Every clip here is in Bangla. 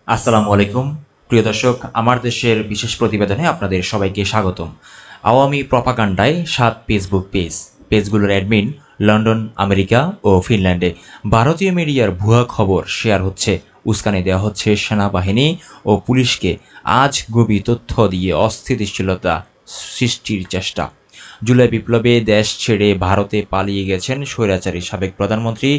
আসসালামু আলাইকুম প্রিয় দর্শক, আমার দেশের বিশেষ প্রতিবেদনে আপনাদের সবাইকে স্বাগতম। আওয়ামী প্রপাগান্ডায় 7 ফেসবুক পেজগুলোর অ্যাডমিন লন্ডন, আমেরিকা ও ফিনল্যান্ডে। ভারতীয় মিডিয়ার ভুয়া খবর শেয়ার হচ্ছে, উস্কানি দেওয়া হচ্ছে সেনাবাহিনী ও পুলিশকে। আজ গভীর তথ্য দিয়ে অস্থিতিশীলতা সৃষ্টির চেষ্টা। জুলাই বিপ্লবে দেশ ছেড়ে ভারতে পালিয়ে গেছেন স্বৈরাচারী সাবেক প্রধানমন্ত্রী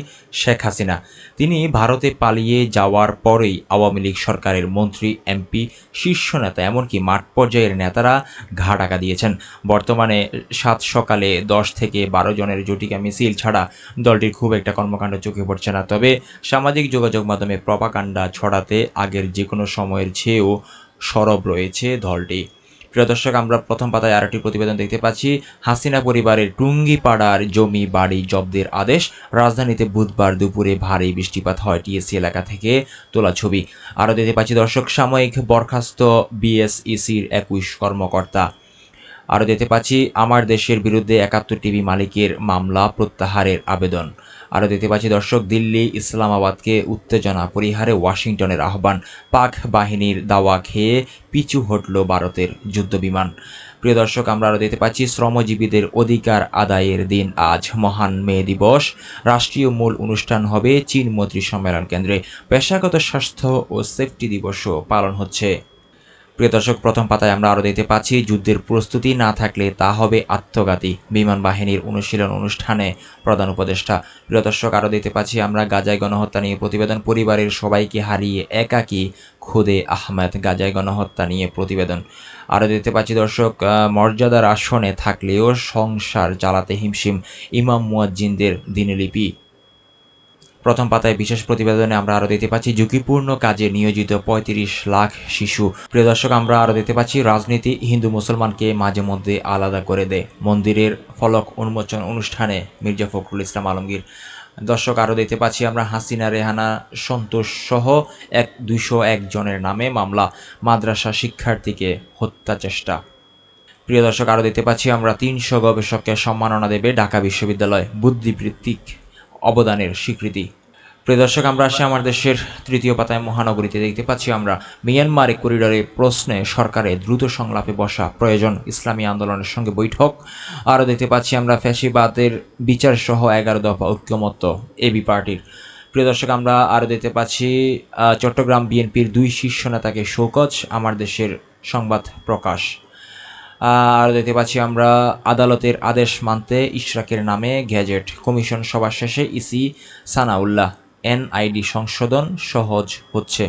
শেখ হাসিনা। তিনি ভারতে পালিয়ে যাওয়ার পরেই আওয়ামী লীগ সরকারের মন্ত্রী, এমপি, শীর্ষ নেতা, এমনকি মাঠ পর্যায়ের নেতারা ঘা ঢাকা দিয়েছেন। বর্তমানে 7 সকালে 10 থেকে 12 জনের জটিকা মিছিল ছাড়া দলটির খুব একটা কর্মকাণ্ড চোখে পড়ছে না। তবে সামাজিক যোগাযোগ মাধ্যমে প্রপাগান্ডা ছড়াতে আগের যে কোনো সময়ের চেয়েও সরব রয়েছে দলটি। প্রিয় দর্শক, আমরা প্রথম পাতায় আরেকটি প্রতিবেদন দেখতে পাচ্ছি। হাসিনা পরিবারের টুঙ্গিপাড়ার জমি বাড়ি জব্দের আদেশ। রাজধানীতে বুধবার দুপুরে ভারী বৃষ্টিপাত হয়, টিএসসি এলাকা থেকে তোলা ছবি। আরও দেখতে পাচ্ছি দর্শক, সাময়িক বরখাস্ত বিএসইসির 21 কর্মকর্তা। আরও দেখতে পাচ্ছি আমার দেশের বিরুদ্ধে 71 টিভি মালিকের মামলা প্রত্যাহারের আবেদন। আরও দেখতে পাচ্ছি দর্শক, দিল্লি ইসলামাবাদকে উত্তেজনা পরিহারে ওয়াশিংটনের আহ্বান। পাক বাহিনীর দাওয়া খেয়ে পিছু হটল ভারতের যুদ্ধবিমান। প্রিয় দর্শক, আমরা আরও দেখতে পাচ্ছি শ্রমজীবীদের অধিকার আদায়ের দিন আজ, মহান মে দিবস। রাষ্ট্রীয় মূল অনুষ্ঠান হবে চীন মন্ত্রী সম্মেলন কেন্দ্রে। পেশাগত স্বাস্থ্য ও সেফটি দিবসও পালন হচ্ছে। প্রিয় দর্শক, প্রথম পাতায় আমরা আরও দেখতে পাচ্ছি যুদ্ধের প্রস্তুতি না থাকলে তা হবে আত্মঘাতী। বিমান বাহিনীর অনুশীলন অনুষ্ঠানে প্রধান উপদেষ্টা। প্রিয় দর্শক, আরও দেখতে পাচ্ছি আমরা গাজায় গণহত্যা নিয়ে প্রতিবেদন। পরিবারের সবাইকে হারিয়ে একাকী খুদে আহমেদ, গাজায় গণহত্যা নিয়ে প্রতিবেদন। আরও দেখতে পাচ্ছি দর্শক, মর্যাদার আসনে থাকলেও সংসার চালাতে হিমশিম ইমাম মুয়াজ্জিনদের দিনলিপি। প্রথম পাতায় বিশেষ প্রতিবেদনে আমরা আরও দেখতে পাচ্ছি ঝুঁকিপূর্ণ কাজে নিয়োজিত 35 লাখ শিশু। প্রিয় দর্শক, আমরা আরও দেখতে পাচ্ছি রাজনীতি হিন্দু মুসলমানকে মাঝে মধ্যে আলাদা করে দেয়। মন্দিরের ফলক উন্মোচন অনুষ্ঠানে মির্জা ফখরুল ইসলাম আলমগীর। দর্শক, আরও দেখতে পাচ্ছি আমরা হাসিনা, রেহানা, সন্তোষ সহ 201 জনের নামে মামলা। মাদ্রাসা শিক্ষার্থীকে হত্যা চেষ্টা। প্রিয় দর্শক, আরও দেখতে পাচ্ছি আমরা 300 গবেষককে সম্মাননা দেবে ঢাকা বিশ্ববিদ্যালয়, বুদ্ধিবৃত্তিক অবদানের স্বীকৃতি। প্রিয় দর্শক, আমরা আসি আমার দেশের তৃতীয় পাতায় মহানগরীতে দেখতে পাচ্ছি আমরা মিয়ানমার করিডোরে প্রশ্নে সরকারে দ্রুত সংলাপে বসা প্রয়োজন, ইসলামী আন্দোলনের সঙ্গে বৈঠক। আরও দেখতে পাচ্ছি আমরা ফ্যাসিবাদের বিচার সহ 11 দফা ঐক্যমত্য এবি পার্টির। প্রিয় দর্শক, আমরা আরও দেখতে পাচ্ছি চট্টগ্রাম বিএনপির 2 শীর্ষ নেতাকে শোকজ, আমার দেশের সংবাদ প্রকাশ। আর দেখতে পাচ্ছি আমরা আদালতের আদেশ মানতে ইশরাকের নামে গ্যাজেট। কমিশন সভা শেষে ইসি সানাউল্লাহ, এনআইডি সংশোধন সহজ হচ্ছে।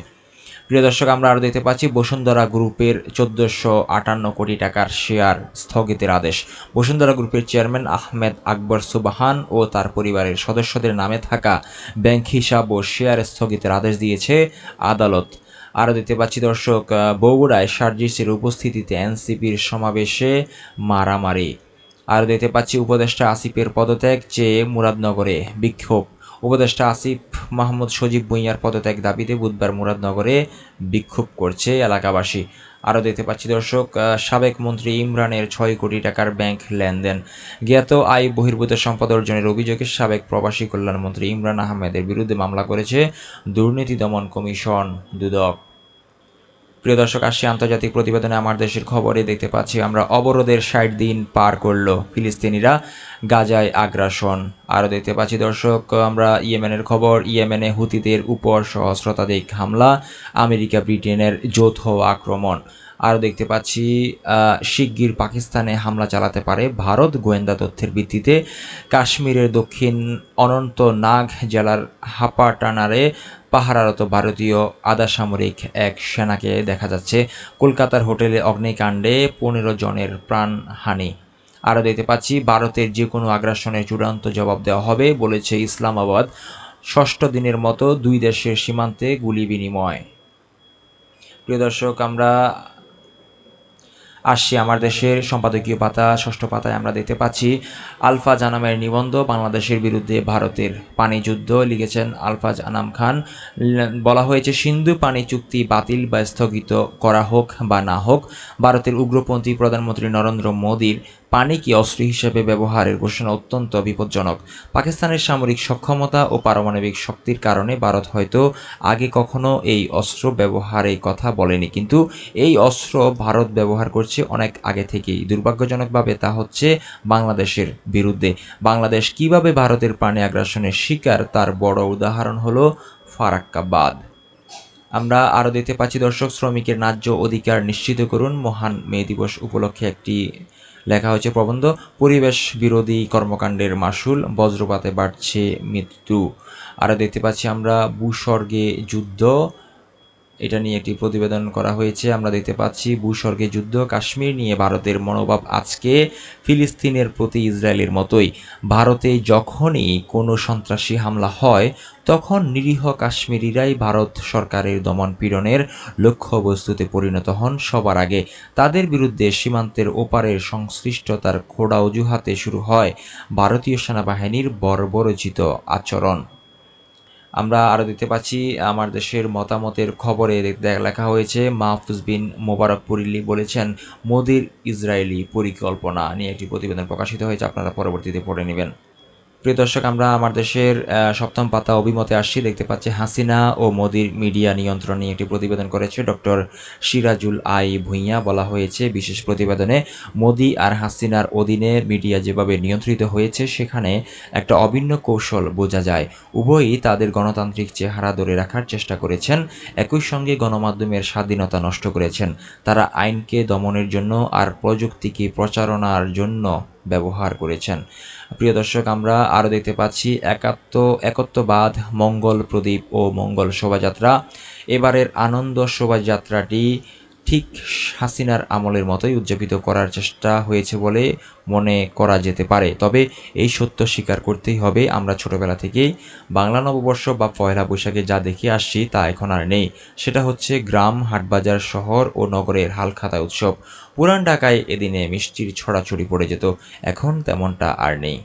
প্রিয় দর্শক, আমরা আরও দেখতে পাচ্ছি বসুন্ধরা গ্রুপের 1458 কোটি টাকার শেয়ার স্থগিতের আদেশ। বসুন্ধরা গ্রুপের চেয়ারম্যান আহমেদ আকবর সুবহান ও তার পরিবারের সদস্যদের নামে থাকা ব্যাংক হিসাব ও শেয়ার স্থগিতের আদেশ দিয়েছে আদালত। আরও দেখতে পাচ্ছি দর্শক, বগুড়ায় সার্জিসের উপস্থিতিতে এনসিপির সমাবেশে মারামারি। আরও দেখতে পাচ্ছি উপদেষ্টা আসিফের পদত্যাগ চেয়ে মুরাদনগরে বিক্ষোভ। উপদেষ্টা আসিফ মাহমুদ সজীব ভুঁইয়ার পদত্যাগ দাবিতে বুধবার মুরাদনগরে বিক্ষোভ করছে এলাকাবাসী। আরও দেখতে পাচ্ছি দর্শক, সাবেক মন্ত্রী ইমরানের 6 কোটি টাকার ব্যাংক লেনদেন। জ্ঞাত আয় বহির্ভূত সম্পদ অর্জনের অভিযোগে সাবেক প্রবাসী কল্যাণমন্ত্রী ইমরান আহমেদের বিরুদ্ধে মামলা করেছে দুর্নীতি দমন কমিশন, দুদক। প্রিয় দর্শক, আসছি আন্তর্জাতিক প্রতিবেদনে আমার দেশের খবরে দেখতে পাচ্ছি আমরা অবরোধের 60 দিন পার করল ফিলিস্তিনিরা, গাজায় আগ্রাসন। আরও দেখতে পাচ্ছি দর্শক, আমরা ইয়েমেনের খবর। ইয়েমেনে হুতিদের উপর সহস্রাধিক হামলা, আমেরিকা ব্রিটেনের যৌথ আক্রমণ। আরও দেখতে পাচ্ছি শিগগির পাকিস্তানে হামলা চালাতে পারে ভারত, গোয়েন্দা তথ্যের ভিত্তিতে। কাশ্মীরের দক্ষিণ অনন্তনাগ জেলার হাপাটানারে পাহারারত ভারতীয় আধা সামরিক এক সেনাকে দেখা যাচ্ছে। কলকাতার হোটেলে অগ্নিকাণ্ডে 15 জনের প্রাণহানি। আরও দেখতে পাচ্ছি ভারতের যে কোনো আগ্রাসনের চূড়ান্ত জবাব দেওয়া হবে বলেছে ইসলামাবাদ। 6ষ্ঠ দিনের মতো 2 দেশের সীমান্তে গুলি বিনিময়। প্রিয় দর্শক, আমরা আসছি আমার দেশের সম্পাদকীয় পাতা। 6ষ্ঠ পাতায় আমরা দেখতে পাচ্ছি আলফাজ আনামের নিবন্ধ, বাংলাদেশের বিরুদ্ধে ভারতের পানি যুদ্ধ। লিখেছেন আলফাজ আনাম খান। বলা হয়েছে সিন্ধু পানি চুক্তি বাতিল বা স্থগিত করা হোক বা না হোক, ভারতের উগ্রপন্থী প্রধানমন্ত্রী নরেন্দ্র মোদীর পানিকে অস্ত্র হিসেবে ব্যবহারের ঘোষণা অত্যন্ত বিপজ্জনক। পাকিস্তানের সামরিক সক্ষমতা ও পারমাণবিক শক্তির কারণে ভারত হয়তো আগে কখনো এই অস্ত্র ব্যবহারের কথা বলেনি, কিন্তু এই অস্ত্র ভারত ব্যবহার করছে অনেক আগে থেকেই। দুর্ভাগ্যজনকভাবে তা হচ্ছে বাংলাদেশের বিরুদ্ধে। বাংলাদেশ কিভাবে ভারতের পানি আগ্রাসনের শিকার তার বড় উদাহরণ হলো ফারাক্কা বাঁধ। আমরা আরও দেখতে পাচ্ছি দর্শক, শ্রমিকের ন্যায্য অধিকার নিশ্চিত করুন। মহান মে দিবস উপলক্ষে একটি লেখা হয়েছে প্রবন্ধ। পরিবেশ বিরোধী কর্মকাণ্ডের মাশুল, বজ্রপাতে বাড়ছে মৃত্যু। আরও দেখতে পাচ্ছি আমরা ভূস্বর্গে যুদ্ধ, এটা নিয়ে একটি প্রতিবেদন করা হয়েছে। আমরা দেখতে পাচ্ছি ভূস্বর্গে যুদ্ধ, কাশ্মীর নিয়ে ভারতের মনোভাব আজকে ফিলিস্তিনের প্রতি ইসরায়েলের মতোই। ভারতে যখনই কোনো সন্ত্রাসী হামলা হয় তখন নিরীহ কাশ্মীরিরাই ভারত সরকারের দমনপীড়নের লক্ষ্যবস্তুতে পরিণত হন সবার আগে। তাদের বিরুদ্ধে সীমান্তের ওপারের সংশ্লিষ্টতার খোড়া অজুহাতে শুরু হয় ভারতীয় সেনাবাহিনীর বর্বরোচিত আচরণ। আমরা আরও দেখতে পাচ্ছি আমার দেশের মতামতের খবরে লেখা হয়েছে, মাহফুজ বিন মোবারকপুরি বলেছেন মোদির ইসরায়েলি পরিকল্পনা নিয়ে একটি প্রতিবেদন প্রকাশিত হয়েছে, আপনারা পরবর্তীতে পড়ে নেবেন। প্রিয় দর্শক, আমরা আমার দেশের সপ্তম পাতা অভিমতে আসছি। দেখতে পাচ্ছি হাসিনা ও মোদির মিডিয়া নিয়ন্ত্রণ নিয়ে একটি প্রতিবেদন করেছে ডক্টর সিরাজুল আই ভূঁইয়া। বলা হয়েছে বিশেষ প্রতিবেদনে, মোদি আর হাসিনার অধীনে মিডিয়া যেভাবে নিয়ন্ত্রিত হয়েছে সেখানে একটা অভিন্ন কৌশল বোঝা যায়। উভয়ই তাদের গণতান্ত্রিক চেহারা ধরে রাখার চেষ্টা করেছেন, একই সঙ্গে গণমাধ্যমের স্বাধীনতা নষ্ট করেছেন। তারা আইনকে দমনের জন্য আর প্রযুক্তিকে প্রচারণার জন্য ব্যবহার করেছেন। প্রিয় দর্শক, আমরা আরও দেখতে পাচ্ছি একত্ববাদ, মঙ্গল প্রদীপ ও মঙ্গল শোভাযাত্রা। এবারের আনন্দ শোভাযাত্রাটি ঠিক হাসিনার আমলের মতোই উদযাপিত করার চেষ্টা হয়েছে বলে মনে করা যেতে পারে। তবে এই সত্য স্বীকার করতেই হবে, আমরা ছোটবেলা থেকেই বাংলা নববর্ষ বা পয়লা বৈশাখে যা দেখে আসছি তা এখন আর নেই। সেটা হচ্ছে গ্রাম, হাটবাজার, শহর ও নগরের হালখাতা উৎসব। পুরান ঢাকায় এদিনে মিষ্টির ছড়াছড়ি পড়ে যেত, এখন তেমনটা আর নেই।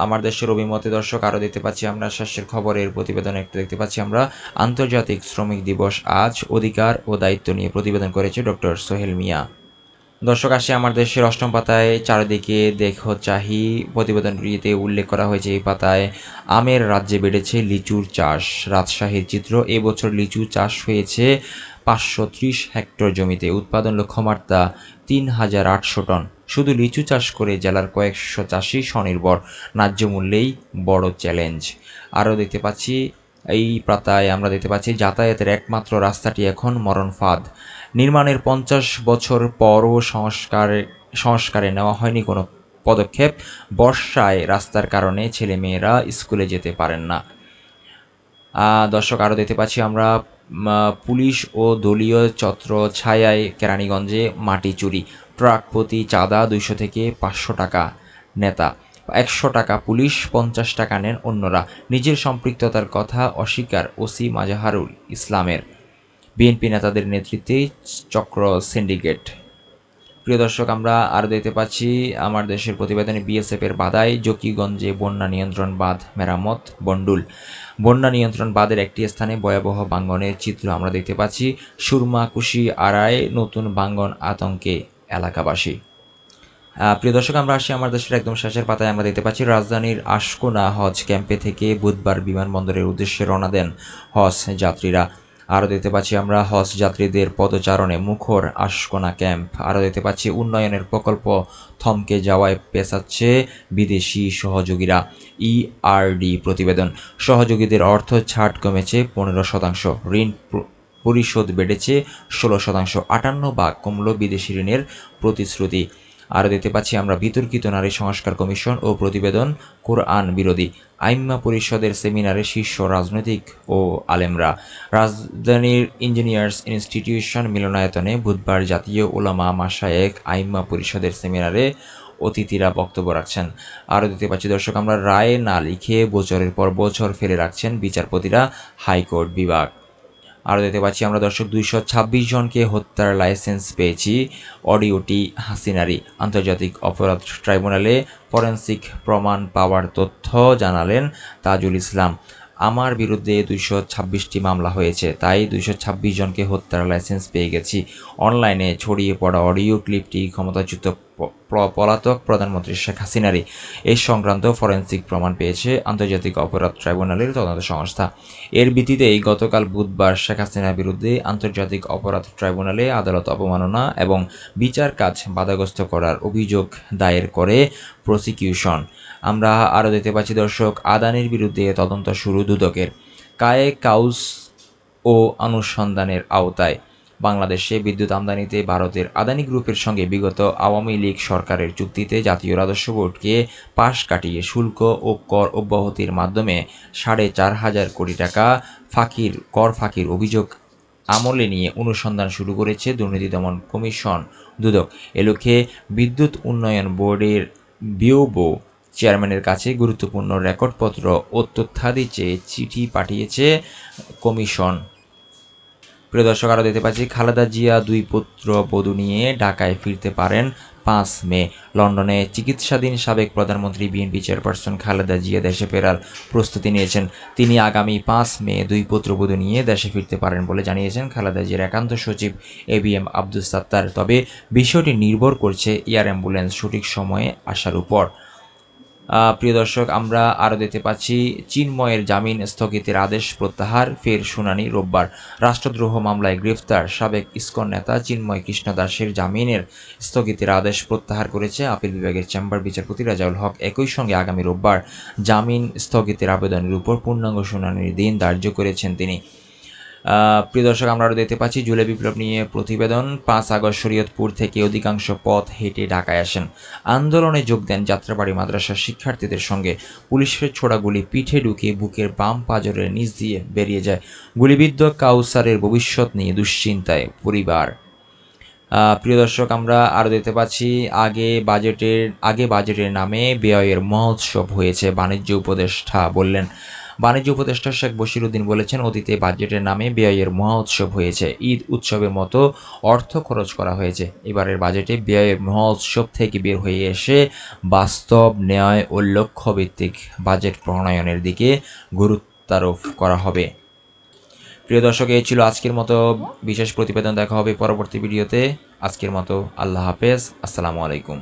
আমার দেশের অভিমতে দর্শক আরও দেখতে পাচ্ছি আমরা স্বাস্থ্যের খবরের প্রতিবেদনে একটা দেখতে পাচ্ছি আমরা, আন্তর্জাতিক শ্রমিক দিবস আজ, অধিকার ও দায়িত্ব নিয়ে প্রতিবেদন করেছে ডক্টর সোহেল মিয়া। দর্শক, আসে আমার দেশের অষ্টম পাতায়, চারিদিকে দেখো চাহি প্রতিবেদনটিতে উল্লেখ করা হয়েছে এই পাতায়, আমের রাজ্যে বেড়েছে লিচুর চাষ। রাজশাহীর চিত্র, এবছর লিচু চাষ হয়েছে 530 হেক্টর জমিতে, উৎপাদন লক্ষ্যমাত্রা 3800 টন। শুধু লিচু চাষ করে জেলার কয়েকশো চাষি স্বনির্ভর, ন্যায্য মূল্যেই বড় চ্যালেঞ্জ। আরও দেখতে পাচ্ছি এই পাতায় আমরা দেখতে পাচ্ছি, যাতায়াতের একমাত্র রাস্তাটি এখন মরণ ফাঁদ। নির্মাণের 50 বছর পরও সংস্কারে নেওয়া হয়নি কোনো পদক্ষেপ। বর্ষায় রাস্তার কারণে ছেলেমেয়েরা স্কুলে যেতে পারেন না। দর্শক, আরও দেখতে পাচ্ছি আমরা পুলিশ ও দলীয় ছত্র ছায়ায় কেরানীগঞ্জে মাটি চুরি, ট্রাক প্রতি চাঁদা 200 থেকে 500 টাকা নেতা, 100 টাকা পুলিশ, 50 টাকা নেন অন্যরা। নিজের সম্পৃক্ততার কথা অস্বীকার ওসি মাজাহারুল ইসলামের। বিএনপি নেতাদের নেতৃত্বে চক্র সিন্ডিকেট। প্রিয় দর্শক, আমরা আরও দেখতে পাচ্ছি আমার দেশের প্রতিবেদনে, বিএসএফের বাধায় জকিগঞ্জে বন্যা নিয়ন্ত্রণ বাঁধ মেরামত। বন্ডুল, বন্যা নিয়ন্ত্রণ বাঁধের একটি স্থানে ভয়াবহ ভাঙ্গনের চিত্র আমরা দেখতে পাচ্ছি। সুরমাকুশি আড়ায় নতুন ভাঙ্গন, আতঙ্কে এলাকাবাসী। প্রিয় দর্শক, আমরা আসি আমার দেশের একদম শেষের পাতায়। আমরা দেখতে পাচ্ছি রাজধানীর আশকোনা হজ ক্যাম্পে থেকে বুধবার বিমানবন্দরের উদ্দেশ্যে রওনা দেন হজ যাত্রীরা। আরও দেখতে পাচ্ছি আমরা হজ যাত্রীদের পদচারণে মুখর আশকোনা ক্যাম্প। আরও দেখতে পাচ্ছি উন্নয়নের প্রকল্প থমকে যাওয়ায় পেছাচ্ছে বিদেশি সহযোগীরা। ইআরডি প্রতিবেদন, সহযোগীদের অর্থ ছাড় কমেছে 15%, ঋণ পরিশোধ বেড়েছে 16%, 58 কমল বিদেশি ঋণের প্রতিশ্রুতি। আরও দেখতে পাচ্ছি আমরা বিতর্কিত নারী সংস্কার কমিশন ও প্রতিবেদন কোরআন বিরোধী। আইম্মা পরিষদের সেমিনারে শীর্ষ রাজনৈতিক ও আলেমরা। রাজধানীর ইঞ্জিনিয়ার্স ইনস্টিটিউশন মিলনায়তনে বুধবার জাতীয় উলামা মাশায়েখ আইম্মা পরিষদের সেমিনারে অতিথিরা বক্তব্য রাখছেন। আরও দেখতে পাচ্ছি দর্শক আমরা, রায় না লিখে বছরের পর বছর ফেলে রাখছেন বিচারপতিরা, হাইকোর্ট বিভাগ। আরও দেখতে পাচ্ছি আমরা দর্শক, 226 জনকে হত্যার লাইসেন্স পেয়েছি, অডিওটি হাসিনারি। আন্তর্জাতিক অপরাধ ট্রাইব্যুনালে ফরেনসিক প্রমাণ পাওয়ার তথ্য জানালেন তাজুল ইসলাম। আমার বিরুদ্ধে 226টি মামলা হয়েছে, তাই 226 জনকে হত্যার লাইসেন্স পেয়ে গেছি। অনলাইনে ছড়িয়ে পড়া অডিও ক্লিপটি ক্ষমতাচ্যুত পলাতক প্রধানমন্ত্রী শেখ হাসিনারই। এই সংক্রান্ত ফরেনসিক প্রমাণ পেয়েছে আন্তর্জাতিক অপরাধ ট্রাইব্যুনালের তদন্ত সংস্থা। এর ভিত্তিতেই গতকাল বুধবার শেখ হাসিনার বিরুদ্ধে আন্তর্জাতিক অপরাধ ট্রাইব্যুনালে আদালত অবমাননা এবং বিচার কাজ বাধাগ্রস্ত করার অভিযোগ দায়ের করে প্রসিকিউশন। আমরা আরও দেখতে পাচ্ছি দর্শক, আদানির বিরুদ্ধে তদন্ত শুরু দুদকের। কায়ে কাউস ও অনুসন্ধানের আওতায় বাংলাদেশে বিদ্যুৎ আমদানিতে ভারতের আদানি গ্রুপের সঙ্গে বিগত আওয়ামী লীগ সরকারের চুক্তিতে জাতীয় রাজস্ব বোর্ডকে পাশ কাটিয়ে শুল্ক ও কর অব্যাহতির মাধ্যমে 4,500 কোটি টাকা কর ফাঁকির অভিযোগ আমলে নিয়ে অনুসন্ধান শুরু করেছে দুর্নীতি দমন কমিশন দুদক। এ লক্ষ্যে বিদ্যুৎ উন্নয়ন বোর্ডের বিওবো চেয়ারম্যানের কাছে গুরুত্বপূর্ণ রেকর্ডপত্র ও তথ্যাদি চেয়ে চিঠি পাঠিয়েছে কমিশন। প্রিয় দর্শক, আরও দেখতে পাচ্ছি খালেদা জিয়া 2 পুত্রবধূ নিয়ে ঢাকায় ফিরতে পারেন 5 মে। লন্ডনে চিকিৎসাধীন সাবেক প্রধানমন্ত্রী বিএনপি চেয়ারপারসন খালেদা জিয়া দেশে ফেরার প্রস্তুতি নিয়েছেন। তিনি আগামী 5 মে 2 পুত্রবধূ নিয়ে দেশে ফিরতে পারেন বলে জানিয়েছেন খালেদা জিয়ার একান্ত সচিব ABM আব্দুস সাত্তার। তবে বিষয়টি নির্ভর করছে এয়ার অ্যাম্বুলেন্স সঠিক সময়ে আসার উপর। প্রিয় দর্শক, আমরা আরও দেখতে পাচ্ছি চিন্ময়ের জামিন স্থগিতের আদেশ প্রত্যাহার, ফের শুনানি রোববার। রাষ্ট্রদ্রোহ মামলায় গ্রেফতার সাবেক ইসকন নেতা চিন্ময় কৃষ্ণ দাসের জামিনের স্থগিতের আদেশ প্রত্যাহার করেছে আপিল বিভাগের চেম্বার বিচারপতি রাজাউল হক। একই সঙ্গে আগামী রোববার জামিন স্থগিতের আবেদনের উপর পূর্ণাঙ্গ শুনানির দিন ধার্য করেছেন তিনি। প্রিয় দর্শক, আমরা আরও দেখতে পাচ্ছি জুলাই বিপ্লব নিয়ে প্রতিবেদন। 5 আগস্ট শরীয়তপুর থেকে অধিকাংশ পথ হেঁটে ঢাকায় আসেন। আন্দোলনে যোগ দেন যাত্রাবাড়ি মাদ্রাসার শিক্ষার্থীদের সঙ্গে। পুলিশের ছোড়া গুলি পিঠে ঢুকে বুকের বাম পাঁজরের নিচ দিয়ে বেরিয়ে যায়। গুলিবিদ্ধ কাউসারের ভবিষ্যৎ নিয়ে দুশ্চিন্তায় পরিবার। প্রিয় দর্শক, আমরা আরও দেখতে পাচ্ছি আগে বাজেটের নামে ব্যয়ের মহোৎসব হয়েছে। বাণিজ্য উপদেষ্টা শেখ বশিরউদ্দিন বলেছেন, অতীতে বাজেটের নামে ব্যয়ের মহোৎসব হয়েছে। ঈদ উৎসবের মতো অর্থ খরচ করা হয়েছে। এবারের বাজেটে ব্যয়ের মহোৎসব থেকে বের হয়ে এসে বাস্তব, ন্যায় ও লক্ষ্যভিত্তিক বাজেট প্রণয়নের দিকে গুরুত্বারোপ করা হবে। প্রিয় দর্শক, এই ছিল আজকের মতো বিশেষ প্রতিবেদন। দেখা হবে পরবর্তী ভিডিওতে। আজকের মতো আল্লাহ হাফেজ, আসসালামু আলাইকুম।